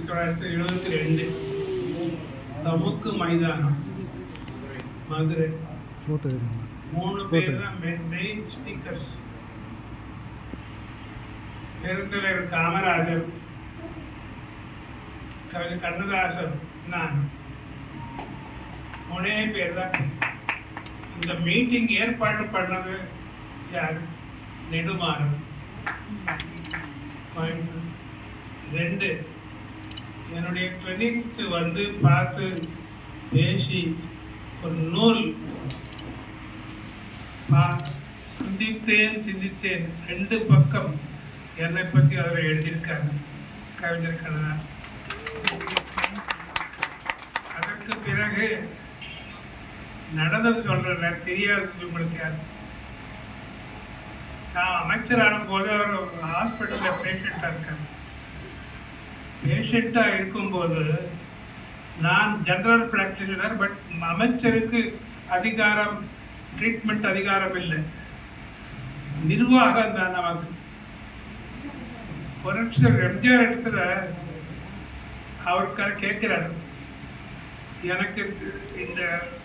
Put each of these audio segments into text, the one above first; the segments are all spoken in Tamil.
1972 தமுக்கு மைதானம் மதுரை. 3 பேர் தான் மெயின் ஸ்பீக்கர்ஸ். பெருந்தலைவர் காமராஜர், கவிஞர் கண்ணதாசன், நான் 3 பேர் தான். இந்த மீட்டிங் ஏற்பாடு பண்ணது யார்? நெடுமாறன். 2 என்னுடைய கிளினிக்கு வந்து பார்த்து பேசி ஒரு நூல் சிந்தித்தேன் 2 பக்கம் என்னை பற்றி அதில் எழுதியிருக்காங்க கவிஞர் கண்ணதாசன். அதற்கு பிறகு நடந்தது சொல்கிறேன், தெரியாது உங்களுக்கு யார். நான் அமைச்சரான போது அவர் ஹாஸ்பிட்டலில் பேஷண்ட்டாக இருக்கார். பேஷண்ட்டாக இருக்கும்போது நான் ஜெனரல் ப்ராக்டிஷனர், பட் அமைச்சருக்கு அதிகாரம், ட்ரீட்மெண்ட் அதிகாரம் இல்லை, நிர்வாகம் தான் நமக்கு. புரட்சியர் எம்ஜிஆர் இடத்துல அவருக்காக கேட்குறாரு, எனக்கு இந்த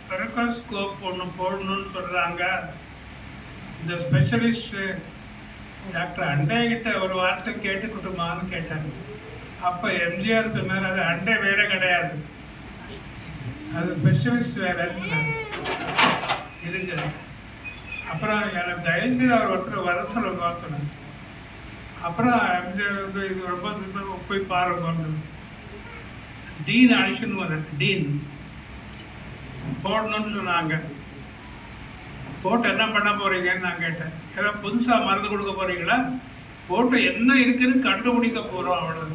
பெரகாஸ்கோப் ஒன்று போடணும்னு சொல்கிறாங்க, இந்த ஸ்பெஷலிஸ்ட் டாக்டர் அண்டைகிட்ட ஒரு வார்த்தை கேட்டுக்கிட்டுமான்னு கேட்டார். அப்போ எம்ஜிஆர் சொன்னார், அது அண்டை வேலை கிடையாது, அது ஸ்பெஷலிஸ்ட் வேலை இருங்க. அப்புறம் எனக்கு தயவுசெய்து அவர் ஒருத்தர் வர சொல்ல பார்க்கணும். அப்புறம் எம்ஜிஆர் வந்து இது ரொம்ப போய் பாருங்க, டீன் அடிஷன் வர டீன் போடணும்னு சொன்னாங்க. போட்டு என்ன பண்ண போறீங்கன்னு நான் கேட்டேன். ஏதாவது புதுசாக மருந்து கொடுக்க போறீங்களா? போட்டு என்ன இருக்குன்னு கண்டுபிடிக்க போகிறோம், அவ்வளோ.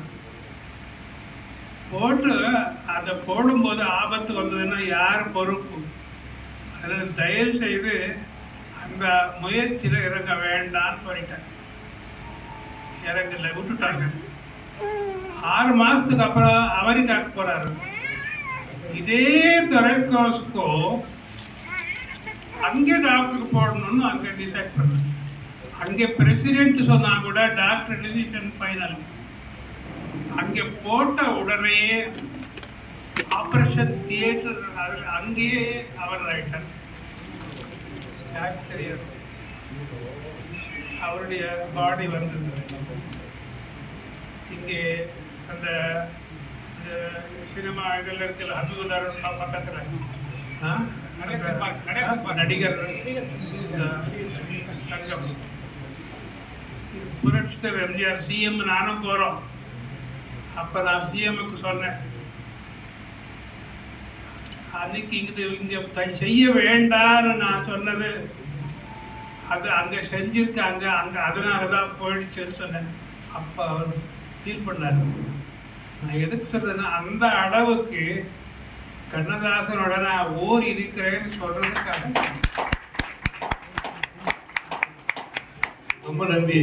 போட்டு அதை போடும்போது ஆபத்து வந்ததுன்னா யார் பொறுப்பு? அதில் தயவு செய்து அந்த முயற்சியில் இறங்க வேண்டான்னு சொல்லிட்டேன். இறங்கல, விட்டுட்டாங்க. 6 மாதத்துக்கு அப்புறம் அமெரிக்காவுக்கு போகிறாரு. இதே தொலைக்கோஸ்கோ அங்கே டாக்டருக்கு போடணும்னு அங்கே டிசைட் பண்ணாங்க. அங்கே பிரசிடென்ட் சொன்னால் கூட டாக்டர் டிசிஷன் ஃபைனல். அங்கே போட்ட உடனே ஆப்ரேஷன் தியேட்டர் அங்கேயே அவர் ஆயிட்டார். யாருக்கு தெரியாது, அவருடைய பாடி வந்தது. இங்கே அந்த சினிமா இதில் இருக்கிற அதுதாரம் பக்கத்தில் நடிகர் சங்கம், புரட்சித்தர் எம்ஜிஆர் சிஎம் நானும் போகிறோம். அப்போ நான் சிஎம்முக்கு சொன்னேன், அன்னைக்கு இங்கே செய்ய வேண்டான்னு நான் சொன்னது அது அங்கே செஞ்சுருக்காங்க, அதனால தான் போயிடுச்சுன்னு சொன்னேன். அப்போ அவர் ஃபீல் பண்ணார். நான் எதுக்கு சொல்றேன்னா, அந்த அளவுக்கு கண்ணதாசனோட நான் ஊர் இருக்கிறேன்னு சொல்றதுக்காக. ரொம்ப நன்றி.